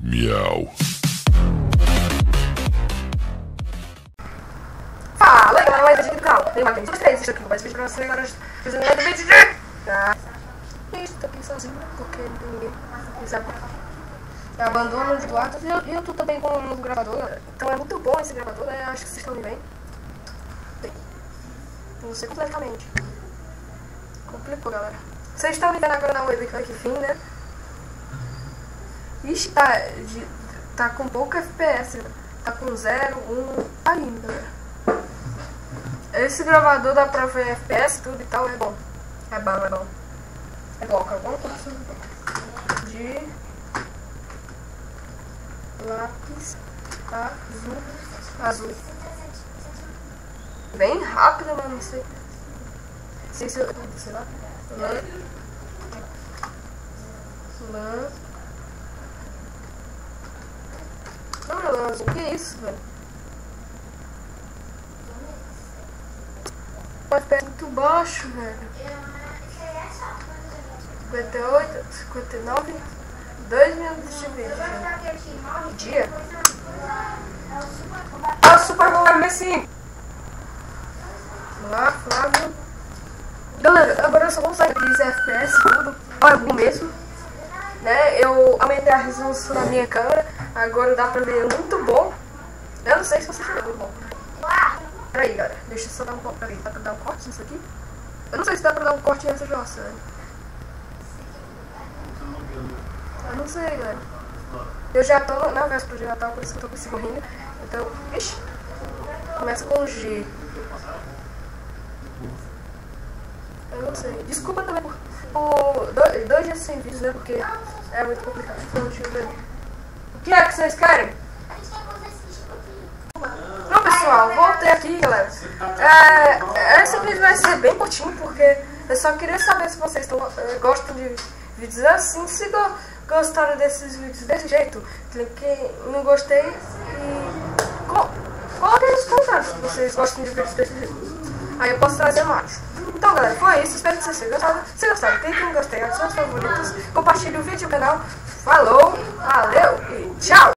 Miau. Fala, galera, mais vídeo do canal. Tem mais 23, isso aqui vai vídeo pra você agora. Fazendo mais vídeo de... Isso, tô aqui sozinho, porque não tem ninguém. Sabe? Eu abandono os Eduardo e eu tô também com um novo gravador, galera. Então é muito bom esse gravador, né? Acho que vocês estão me vendo. Não sei completamente. Complicou, galera. Vocês estão me vendo agora na webcam aqui, fim, né? Ixi, tá com pouco FPS, tá com 0, 1 ainda, galera. Esse gravador dá pra ver FPS, tudo e tal, é bom. É bom, é bom. É bom, alguma coisa de lápis azul. Bem rápido, mano, não sei. Sei lá. Não, azul, que é isso, velho? O FPS muito baixo, velho. 58, 59, 2 minutos de vídeo. Dia? Ah, o Super Bowl Messi. Lá, Flávio. Galera, agora eu só vou sair de FPS tudo. É bom mesmo. Né? Eu aumentei a resolução da minha câmera. Agora dá pra ver muito bom. Eu não sei se vocês viram muito bom. Peraí, galera. Deixa eu só dar um corte. Peraí, dá pra dar um corte nisso aqui? Eu não sei se dá pra dar um corte nessa jossa, velho. Eu não sei, velho. Eu já tô na véspera de Natal, por isso que eu tô com esse gorrinho. Então, ixi. Começa com G. Eu não sei. Desculpa também por 2 dias sem vídeos, né? Porque é muito complicado. Então, deixa eu ver. O que é que vocês querem? Não, pessoal, voltei aqui, galera. Esse vídeo vai ser bem curtinho, porque eu só queria saber se vocês gostam de vídeos assim. Se gostaram desses vídeos desse jeito, cliquem no gostei e coloquem nos comentários se vocês gostam de vídeos desse jeito. Aí eu posso trazer mais. Então, galera, foi isso. Espero que vocês tenham gostado. Se gostaram, clique no gostei, adicione seus favoritos, compartilhe o vídeo no canal. Falou, valeu e tchau!